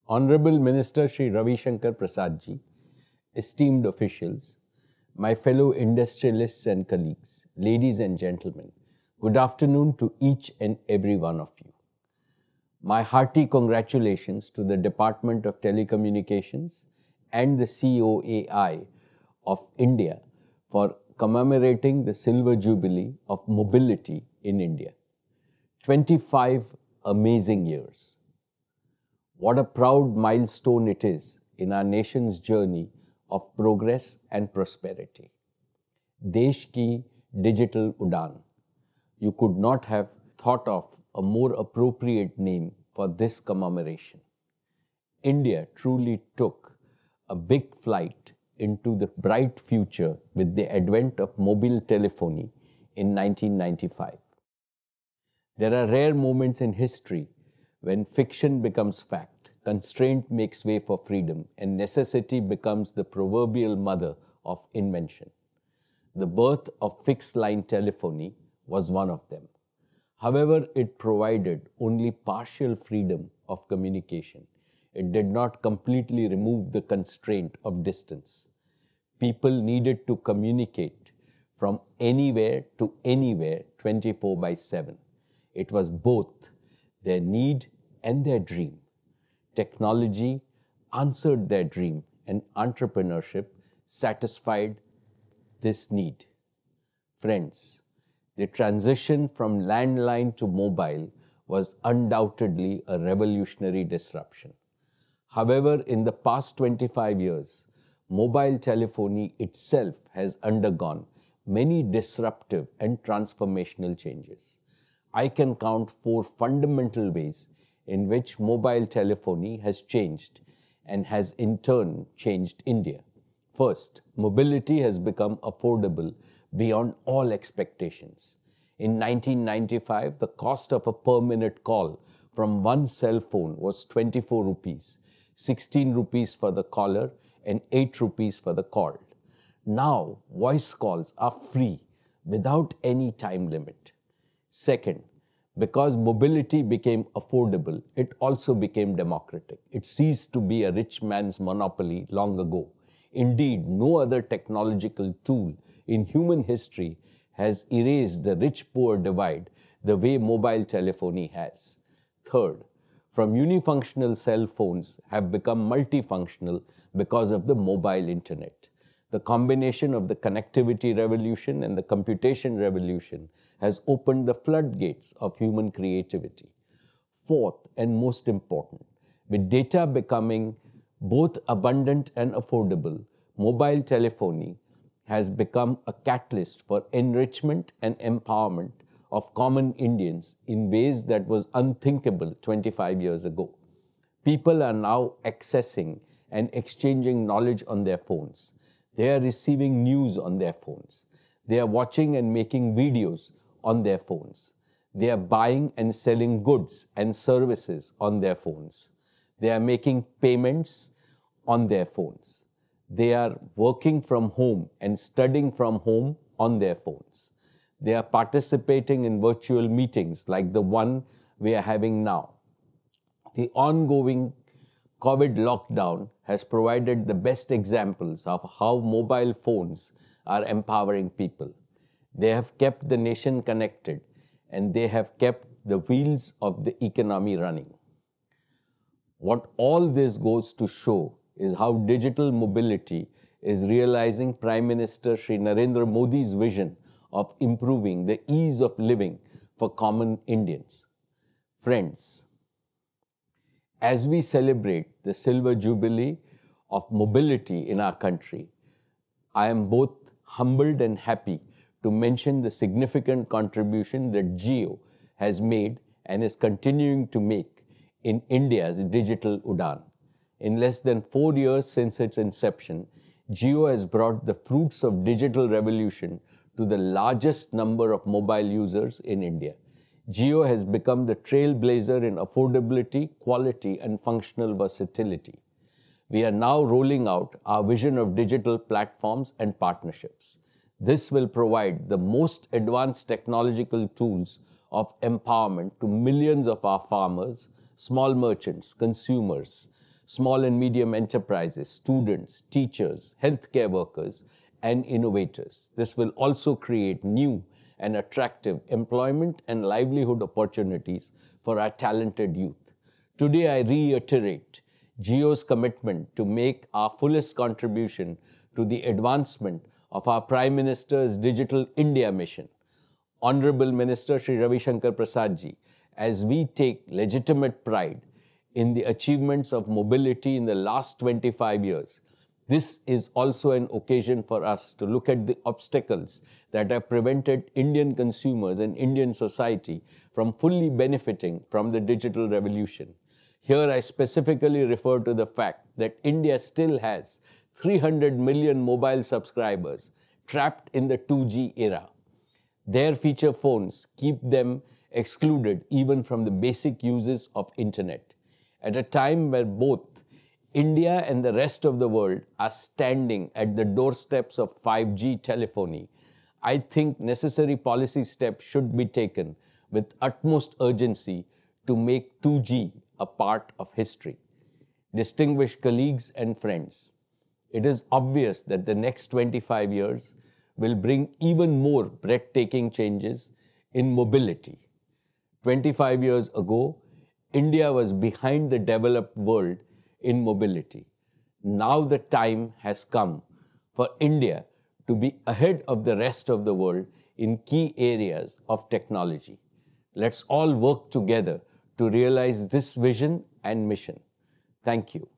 Honorable Minister Shri Ravi Shankar Prasad ji, esteemed officials, my fellow industrialists and colleagues, ladies and gentlemen, good afternoon to each and every one of you. My hearty congratulations to the Department of Telecommunications and the COAI of India for commemorating the Silver Jubilee of Mobility in India. 25 amazing years. What a proud milestone it is in our nation's journey of progress and prosperity. Desh ki digital Udaan. You could not have thought of a more appropriate name for this commemoration. India truly took a big flight into the bright future with the advent of mobile telephony in 1995. There are rare moments in history when fiction becomes fact, constraint makes way for freedom, and necessity becomes the proverbial mother of invention. The birth of fixed-line telephony was one of them. However, it provided only partial freedom of communication. It did not completely remove the constraint of distance. People needed to communicate from anywhere to anywhere 24/7. It was both their need and their dream. Technology answered their dream, and entrepreneurship satisfied this need. Friends, the transition from landline to mobile was undoubtedly a revolutionary disruption. However, in the past 25 years, mobile telephony itself has undergone many disruptive and transformational changes. I can count 4 fundamental ways in which mobile telephony has changed and has in turn changed India. First, mobility has become affordable beyond all expectations. In 1995, the cost of a per-minute call from one cell phone was 24 rupees, 16 rupees for the caller and 8 rupees for the called. Now, voice calls are free without any time limit. Second, because mobility became affordable, it also became democratic. It ceased to be a rich man's monopoly long ago. Indeed, no other technological tool in human history has erased the rich-poor divide the way mobile telephony has. Third, from unifunctional cell phones have become multifunctional because of the mobile internet. The combination of the connectivity revolution and the computation revolution has opened the floodgates of human creativity. Fourth, and most important, with data becoming both abundant and affordable, mobile telephony has become a catalyst for enrichment and empowerment of common Indians in ways that was unthinkable 25 years ago. People are now accessing and exchanging knowledge on their phones. They are receiving news on their phones. They are watching and making videos on their phones. They are buying and selling goods and services on their phones. They are making payments on their phones. They are working from home and studying from home on their phones. They are participating in virtual meetings like the one we are having now. The ongoing COVID lockdown has provided the best examples of how mobile phones are empowering people. They have kept the nation connected, and they have kept the wheels of the economy running. What all this goes to show is how digital mobility is realizing Prime Minister Shri Narendra Modi's vision of improving the ease of living for common Indians. Friends, as we celebrate the Silver Jubilee of mobility in our country, I am both humbled and happy to mention the significant contribution that Jio has made and is continuing to make in India's digital Udaan. In less than 4 years since its inception, Jio has brought the fruits of digital revolution to the largest number of mobile users in India. Jio has become the trailblazer in affordability, quality, and functional versatility. We are now rolling out our vision of digital platforms and partnerships. This will provide the most advanced technological tools of empowerment to millions of our farmers, small merchants, consumers, small and medium enterprises, students, teachers, healthcare workers, and innovators. This will also create new and attractive employment and livelihood opportunities for our talented youth. Today, I reiterate Jio's commitment to make our fullest contribution to the advancement of our Prime Minister's Digital India mission. Honorable Minister Shri Ravi Shankar Prasad ji, as we take legitimate pride in the achievements of mobility in the last 25 years, this is also an occasion for us to look at the obstacles that have prevented Indian consumers and Indian society from fully benefiting from the digital revolution. Here I specifically refer to the fact that India still has 300 million mobile subscribers trapped in the 2G era. Their feature phones keep them excluded even from the basic uses of internet. At a time where both India and the rest of the world are standing at the doorsteps of 5G telephony, I think necessary policy steps should be taken with utmost urgency to make 2G a part of history. Distinguished colleagues and friends, it is obvious that the next 25 years will bring even more breathtaking changes in mobility. 25 years ago, India was behind the developed world in mobility. Now the time has come for India to be ahead of the rest of the world in key areas of technology. Let's all work together to realize this vision and mission. Thank you.